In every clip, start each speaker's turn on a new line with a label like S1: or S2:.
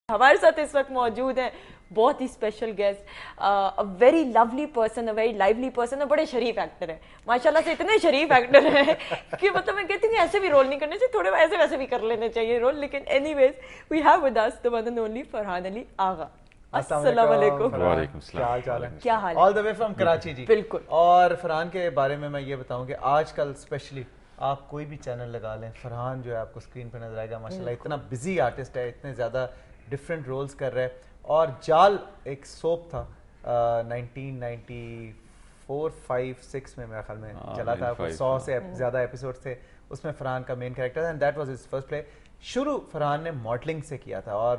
S1: हमारे साथ इस वक्त मौजूद है बहुत ही special guest, a very lovely person, a very lively person, बड़े शरीफ एक्टर है माशाल्लाह से, इतने शरीफ एक्टर हैं कि मतलब मैं कहती हूँ ऐसे भी रोल नहीं करने चाहिए, थोड़े ऐसे वैसे भी कर लेने चाहिए रोल। लेकिन anyways we have with us the one and only Farhan Ali Agha. अस्सलाम वालेकुम।
S2: वालेकुम सलाम।
S3: क्या हाल चाल है?
S1: क्या हाल है?
S3: All the way from Karachi ji.
S1: बिल्कुल।
S3: और फरहान के बारे में मैं ये बताऊं कि आजकल स्पेशली आप कोई भी चैनल लगा लें, फरहान जो है आपको स्क्रीन पे नजर आएगा। माशाल्लाह इतना बिजी आर्टिस्ट है, इतने ज़्यादा डिफरेंट रोल्स कर रहे हैं। और जाल एक सोप था 1994-5-6 में मेरे ख्याल में चला था, 100 से ज़्यादा एपिसोड थे, उसमें फरहान का मेन कैरेक्टर था and that was his first play. शुरू फरहान ने मॉडलिंग से किया था और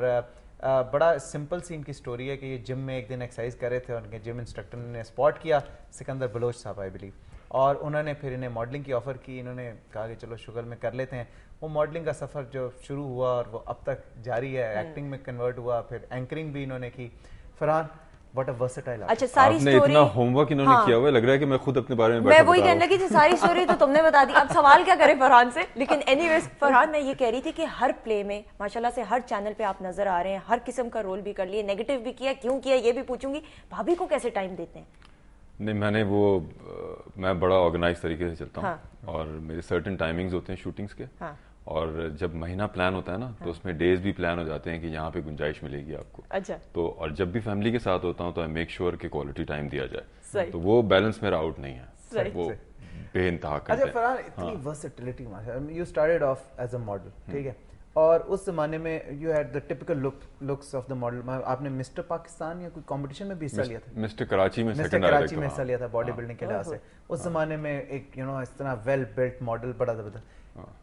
S3: बड़ा सिंपल सी इनकी स्टोरी है कि ये जिम में एक दिन एक्सरसाइज कर रहे थे और उनके जिम इंस्ट्रक्टर ने स्पॉट किया, सिकंदर बलोच साहब आई बिलीव, और उन्होंने फिर इन्हें मॉडलिंग की ऑफ़र की। इन्होंने कहा कि चलो शुगर में कर लेते हैं। वो मॉडलिंग का सफ़र जो शुरू हुआ और वो अब तक जारी है, एक्टिंग में कन्वर्ट हुआ, फिर एंकरिंग भी इन्होंने की। Farhan what a versatile.
S1: अच्छा, सारी
S2: आपने
S1: स्टोरी
S2: इतना होमवर्क इन्होंने किया हुआ है, लग रहा है कि मैं खुद अपने बारे में
S1: मैं वही कहने लगी थी, सारी स्टोरी तो तुमने बता दी, अब सवाल क्या करें फरहान से। लेकिन एनीवेज फरहान, मैं ये कह रही थी कि हर प्ले में माशाल्लाह से हर चैनल पे आप नजर आ रहे हैं, हर किस्म का रोल भी कर लिए, नेगेटिव भी किया, क्यों किया ये भी पूछूंगी। भाभी को कैसे टाइम देते हैं?
S2: नहीं, मैं बड़ा ऑर्गेनाइज तरीके से चलता हूँ।
S1: हाँ।
S2: और मेरे सर्टेन टाइमिंग्स होते हैं शूटिंग्स के।
S1: हाँ।
S2: और जब महीना प्लान होता है ना, तो उसमें डेज भी प्लान हो जाते हैं कि यहाँ पे गुंजाइश मिलेगी आपको।
S1: अच्छा।
S2: तो और जब भी फैमिली के साथ होता हूँ तो आई मेक श्योर कि क्वालिटी टाइम दिया जाए।
S1: सही।
S2: तो वो बैलेंस मेरा आउट नहीं है,
S1: सही।
S2: वो बेइंतहा करते
S3: अच्छा
S2: हैं।
S3: फरहान, इतनी versatility, you started off as a model, ठीक है, और उस जमाने में you had the typical looks of the model. आपने मिस्टर पाकिस्तान या कोई कंपटीशन में भी हिस्सा लिया था?
S2: मिस्टर कराची में
S3: मिस्टर
S2: सेकंड आया
S3: कराची में हिस्सा लिया था बॉडी बिल्डिंग के लिहाज से। उस जमाने में एक इस तरह वेल बिल्ट मॉडल, बड़ा जबरदस्त।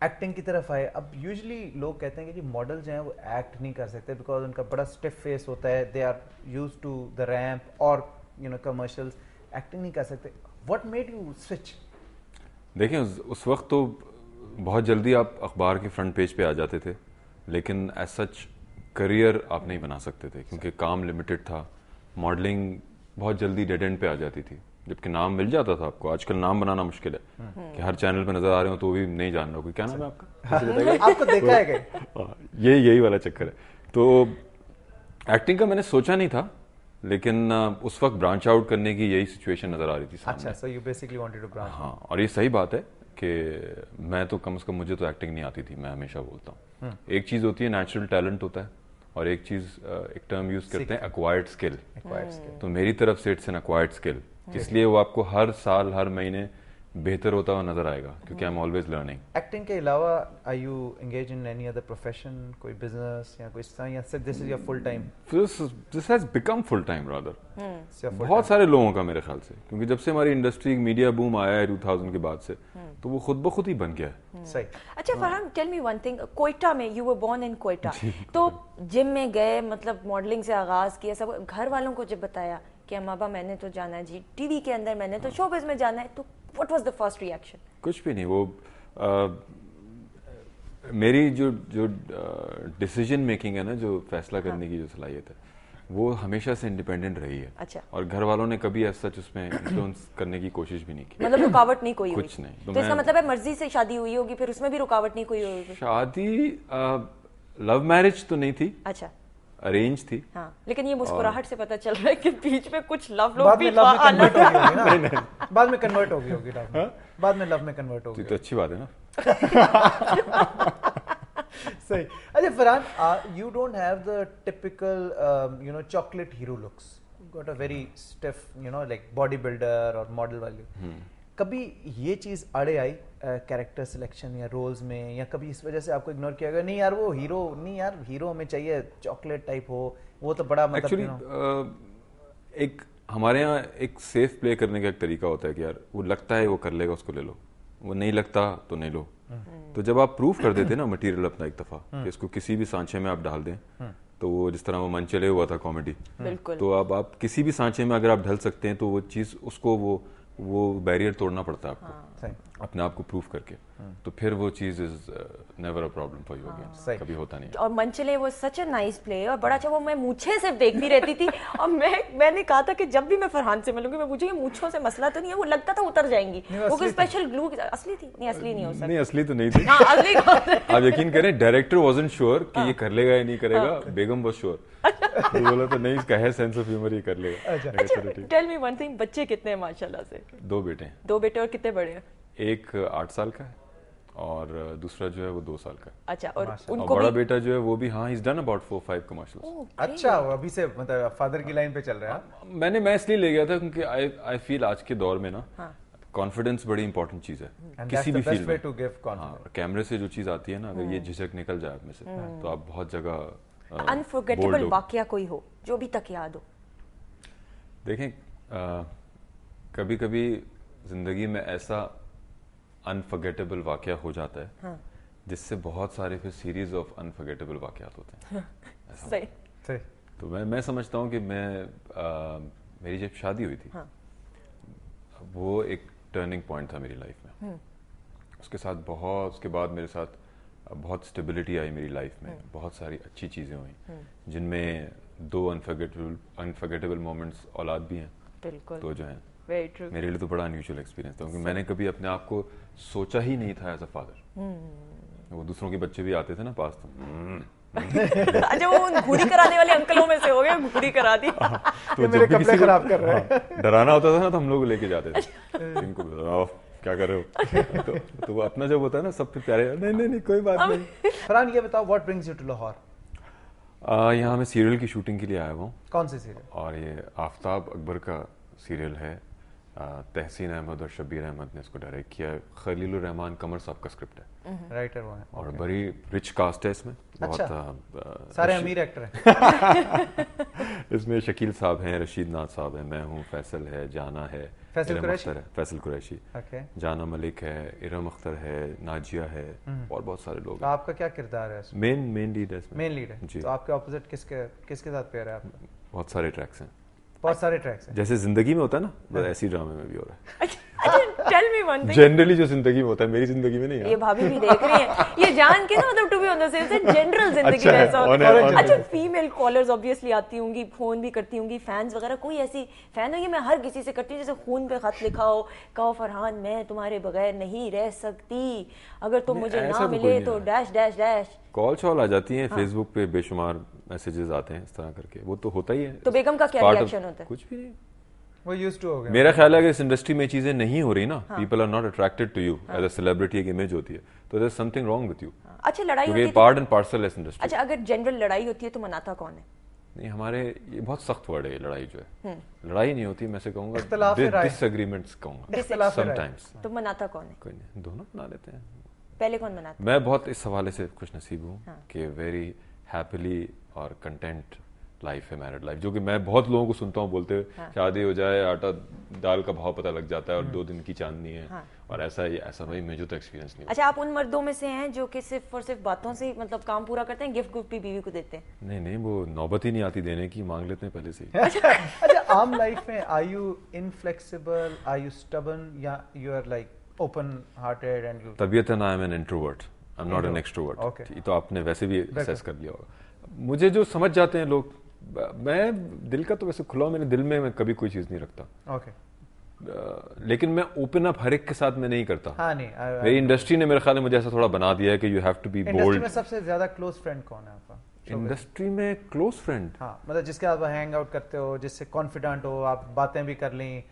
S3: एक्टिंग की तरफ आए, अब यूजुअली लोग कहते हैं कि जी मॉडल जो है वो एक्ट नहीं कर सकते बिकॉज उनका बड़ा स्टिफ फेस होता है, they are used to the ramp और कमर्शियल्स, एक्टिंग नहीं कर सकते। What made you switch?
S2: देखिए, उस वक्त तो बहुत जल्दी आप अखबार के फ्रंट पेज पे आ जाते थे, लेकिन एज सच करियर आप नहीं बना सकते थे क्योंकि काम लिमिटेड था। मॉडलिंग बहुत जल्दी डेड एंड पे आ जाती थी, जबकि नाम मिल जाता था आपको। आजकल नाम बनाना मुश्किल है कि हर चैनल पे नजर आ रहे हो तो भी नहीं जान रहा कोई क्या नाम है आपका।
S3: आपको देखा है क्या?
S2: यही वाला चक्कर है। तो एक्टिंग का मैंने सोचा नहीं था, लेकिन उस वक्त ब्रांच आउट करने की यही सिचुएशन नजर आ रही थी सामने।
S3: अच्छा, so you basically wanted to branch.
S2: हाँ, और ये सही बात है कि मैं तो कम से कम, मुझे तो एक्टिंग नहीं आती थी। मैं हमेशा बोलता हूँ, एक चीज होती है नेचुरल टैलेंट होता है, और एक चीज एक टर्म यूज करते हैं एक्वायर्ड स्किल। तो मेरी तरफ से इट्स एन एक्वायर्ड स्किल, इसलिए वो आपको हर साल हर महीने बेहतर होता हुआ नजर आएगा क्योंकि I am always learning.
S3: Acting के अलावा are you engage in any other profession, कोई बिजनेस या कोई या सिर्फ this is your full time?
S2: This has become full time rather. बहुत सारे लोगों का मेरे ख्याल से, क्योंकि जब से हमारी इंडस्ट्री मीडिया बूम आया है 2000 के बाद से, तो वो खुद ब खुद ही बन गया है।
S3: सही।
S1: अच्छा Farhan, tell me one thing, Quetta में you were born in Quetta, तो जिम में गए, मतलब मॉडलिंग से आगाज किया, सब घर वालों को जब बताया कि अम्मा बाबा मैंने तो जाना है जी टीवी के अंदर, मैंने तो शोबिज़ में जाना है, तो what was the first reaction?
S2: कुछ भी नहीं। वो मेरी जो डिसीजन मेकिंग है ना, जो फैसला करने की जो सलाहियत है, वो हमेशा से इंडिपेंडेंट रही है।
S1: अच्छा।
S2: और घर वालों ने कभी ऐसा उसमें इन्फ्लुएंस करने की कोशिश भी नहीं की।
S1: मतलब रुकावट नहीं कोई
S2: कुछ
S1: हुई?
S2: नहीं।
S1: तो इसका मतलब है मर्जी से शादी हुई होगी, फिर उसमें भी रुकावट नहीं कोई होगी?
S2: शादी लव मैरिज तो नहीं थी।
S1: अच्छा।
S2: अरेंज थी।
S1: हाँ, लेकिन ये मुस्कुराहट से पता चल रहा है कि बीच में कुछ लव
S3: बाद में लव में कन्वर्ट हो गई होगी ना? बाद में कन्वर्ट हो गई होगी लव में। बाद में लव में कन्वर्ट हो गई
S2: तो अच्छी बात है ना।
S3: सही। अच्छा Farhan, you don't have the typical chocolate hero looks. You got a very stiff like bodybuilder और मॉडल वाली। कभी ये चीज अड़े आई कैरेक्टर सिलेक्शन या रोल्स में, या कभी इस वजह से आपको इग्नोर किया गया, नहीं यार वो हीरो नहीं, यार हीरो हमें चाहिए चॉकलेट टाइप हो, वो तो बड़ा मतलब
S2: एक्चुअली एक हमारे यहाँ एक सेफ प्ले करने का एक तरीका होता है कि यार वो लगता है वो कर लेगा, उसको ले लो, वो नहीं लगता तो नहीं लो। तो जब आप प्रूव कर देते ना मटेरियल अपना एक दफा कि इसको किसी भी सांचे में आप डाल दें, तो वो जिस तरह वो मन चले हुआ था कॉमेडी, तो अब आप किसी भी सांचे में अगर आप ढल सकते हैं तो वो चीज उसको वो वो बैरियर तोड़ना पड़ता है आपको,
S3: सही,
S2: अपने आप को प्रूव करके, तो फिर वो चीज is never a problem for you again, कभी होता नहीं है।
S1: और मंचले वो सच अ नाइस प्ले, और बड़ा अच्छा, वो मैं मूछे सिर्फ देखती रहती थी और मैंने कहा था कि जब भी मैं फरहान से मिलूंगी मैं पूछूंगी मूछों से मसला तो नहीं है, वो लगता था उतर जाएंगी, वो कोई स्पेशल ग्लू असली थी? नहीं असली नहीं हो सकती।
S2: नहीं असली तो नहीं थी।
S1: हाँ असली
S2: आप यकीन करें डायरेक्टर वाजंट श्योर कि ये कर लेगा या नहीं करेगा, बेगम वाज श्योर, तो बोला तो नहीं इसका है सेंस ऑफ ह्यूमर, ये कर लेगा।
S1: अच्छा टेल मी वन थिंग, बच्चे कितने हैं माशाल्लाह से?
S2: 2 बेटे हैं।
S1: 2 बेटे, और कितने बड़े हैं?
S2: एक 8 साल का है और दूसरा जो है वो 2 साल का है।
S1: अच्छा, और
S2: और
S1: उनको
S2: बड़ा
S1: भी
S2: बेटा जो है वो भी, हाँ, he is done about 4-5 commercials.
S3: अच्छा, वो अभी से मतलब फादर की लाइन पे चल रहा है।
S2: मैं इसलिए ले गया था क्योंकि आई फील आज के दौर में ना कॉन्फिडेंस बड़ी इंपॉर्टेंट चीज है किसी भी फील्ड में। हाँ, कैमरे से जो चीज आती है ना, अगर ये झिझक निकल जाए आप में से तो आप बहुत जगह
S1: अनफॉरगेटेबल वाकया कोई हो जो अभी तक याद हो?
S2: देखें, कभी कभी जिंदगी में ऐसा अनफॉरगेटेबल वाकया हो जाता है, हाँ, जिससे बहुत सारे फिर सीरीज ऑफ अनफॉरगेटेबल वाकयात होते हैं।
S1: सही
S3: सही।
S2: तो मैं समझता हूँ कि मेरी जब शादी हुई थी,
S1: हाँ,
S2: वो एक टर्निंग पॉइंट था मेरी लाइफ में। उसके बाद मेरे साथ बहुत स्टेबिलिटी आई मेरी लाइफ में, बहुत सारी अच्छी चीजें हुई, जिनमें 2 अनफॉरगेटेबल मोमेंट्स औलाद भी हैं।
S1: बिल्कुल,
S2: तो जो है
S1: वेरी ट्रू।
S2: मेरे लिए तो बड़ा अनयूजुअल एक्सपीरियंस था, क्योंकि मैंने कभी अपने आप को सोचा ही नहीं था एज अ फादर। वो दूसरों के बच्चे भी आते थे ना पास, तो
S1: अच्छा, वो घूरी कराने वाले अंकलों में से हो गए, घूरी करा दी।
S2: तो
S3: मेरे कपड़े खराब कर रहे हैं।
S2: डराना होता था ना, तो हम लोग लेके जाते थे इनको, क्या कर रहे हो। तो वो अपना जब होता है ना, सब पे प्यारे, नहीं कोई बात नहीं।
S3: फरहान ये बताओ, what brings you to Lahore?
S2: यहाँ मैं सीरियल की शूटिंग के लिए आया हुआ हूँ।
S3: कौन सी सीरियल?
S2: और ये आफ्ताब अकबर का सीरियल है, तहसीन अहमद और शब्बीर अहमद ने इसको डायरेक्ट किया है। खलीलुर रहमान कमर साहब का स्क्रिप्ट है,
S3: राइटर वो है,
S2: और बड़ी रिच कास्ट है इसमें।
S3: अच्छा,
S2: बहुत
S3: सारे अमीर एक्टर हैं।
S2: इसमें शकील साहब हैं, रशीद नाथ साहब हैं, मैं हूँ, फैसल है, जाना है, फैसल कुरैशी, जाना मलिक है, इरम अख्तर है, नाजिया है, और बहुत सारे लोग।
S3: आपका क्या किरदार है?
S2: मेन लीड है इसमें।
S3: मेन लीड है जी। तो आपके ऑपोजिट किसके साथ पेयर है आपका?
S2: बहुत सारे ट्रैक्स हैं,
S3: बहुत सारे ट्रैक्स हैं। जैसे
S2: जिंदगी में होता है ना, ऐसी ड्रामे में भी हो रहा है।
S1: अच्छा, tell me one thing,
S2: generally जो जिंदगी में होता है, मेरी जिंदगी में नहीं है।
S1: ये भाभी भी देख रही है, ये जान के ना, मतलब to be on the same side, general जिंदगी में ऐसा होता है। अच्छा, फीमेल कॉलर्स ऑब्वियसली आती होंगी, फोन भी करती होंगी, फैंस वगैरह, कोई ऐसी फैन होगी? मैं हर किसी से करती हूँ, जैसे खून पे खत लिखा हो, कहो फरहान मैं तुम्हारे बगैर नहीं रह सकती, अगर तुम मुझे ना मिले तो डैश डैश डैश।
S2: कॉल शॉल आ जाती है, फेसबुक पे बेशुमार मैसेजेस आते हैं इस तरह करके, वो तो होता ही है।
S1: तो बेगम का क्या रिएक्शन होता है?
S2: कुछ भी नहीं,
S3: वो यूज्ड टू हो गया।
S2: मेरा ख्याल है कि इस इंडस्ट्री में चीजें नहीं हो रही ना, people are not attracted to you as a celebrity, एक इमेज होती है, तो there is something wrong with you.
S1: अच्छा, लड़ाई होती है
S2: पार्ट एंड पार्सल है इस इंडस्ट्री।
S1: अच्छा, अगर जनरल लड़ाई होती है तो मनाता कौन है?
S2: नहीं, हमारे ये बहुत सख्त वर्ड है ये लड़ाई जो है, लड़ाई नहीं होती, मैं से कहूंगा डिसएग्रीमेंट्स कहूंगा समटाइम्स।
S1: तो मनाता कौन है?
S2: कोई नहीं, दोनों मना लेते हैं।
S1: पहले कौन मनाता?
S2: मैं बहुत इस हवाले से खुश नसीब हूँ कि वेरी हैप्पीली और कंटेंट लाइफ है मैरिड लाइफ, जो कि मैं बहुत लोगों को सुनता हूँ बोलते हुए, शादी हो जाए आटा दाल का भाव पता लग जाता है और 2 दिन की चांदनी है, और ऐसा भाई मुझे तो एक्सपीरियंस नहीं।
S1: अच्छा, आप उन मर्दों में से हैं जो कि सिर्फ और सिर्फ बातों से मतलब काम पूरा करते हैं, गिफ्ट भी बीवी को देते हैं?
S2: नहीं, वो नौबत ही नहीं आती देने की, मांग लेते हैं पहले से ही।
S3: अच्छा, आम लाइफ में are you inflexible, are you stubborn, या you are like open hearted and you?
S2: तबीयतन I am an introvert, I am not an extrovert. तो आपने वैसे भी असेस कर लिया होगा। मुझे जो समझ जाते हैं लोग, मैं दिल का तो वैसे खुला हूं, मेरे दिल में मैं कभी कोई चीज नहीं रखता। लेकिन मैं ओपन अप हर एक के साथ में नहीं करता।
S3: हाँ, नहीं,
S2: मेरी इंडस्ट्री ने मेरे ख्याल में मुझे ऐसा थोड़ा बना दिया है कि you have to be bold.
S3: Industry में सबसे ज्यादा क्लोज फ्रेंड कौन है आपका?
S2: इंडस्ट्री में क्लोज फ्रेंड?
S3: हाँ, मतलब जिसके आप हैंग आउट करते हो, जिससे कॉन्फिडेंट हो, आप बातें भी कर ली,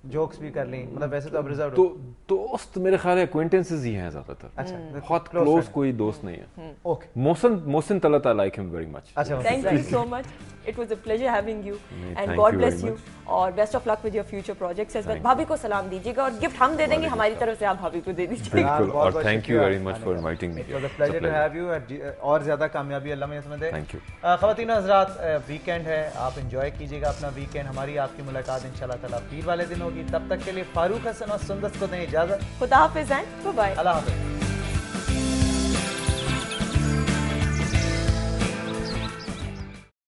S3: जोक्स भी कर ली, मतलब वैसे तो आप रिजर्व हो।
S2: तो दोस्त मेरे ख्याल है एक्वेंटेंसेस ही हैं ज्यादातर।
S3: अच्छा,
S2: बहुत क्लोज कोई दोस्त नहीं है।
S3: Okay,
S2: Mohsin Talat, I like him very much.
S3: अच्छा,
S1: thank you so much, it was a pleasure having you and God bless you, और best of luck with your future projects as well. भाभी को सलाम दीजिएगा, और गिफ्ट हम दे देंगे हमारी तरफ से, आप भाभी को दे दीजिए।
S2: बिल्कुल, और thank you very much for inviting me.
S3: It was a pleasure to have you, और ज्यादा कामयाबी अल्लाह में इसमें दे।
S2: Thank you.
S3: ख़वातीन हज़रात, वीकेंड है, आप एंजॉय कीजिएगा अपना वीकेंड। हमारी आपकी मुलाकात इंशाल्लाह ताला पीर वाले दिन होगी। तब तक के लिए फारूक हसन और सुंदस को दें इजाजत।
S1: खुदा हाफिज़ एंड बाय बाय।
S3: अल्लाह हाफ़िज़।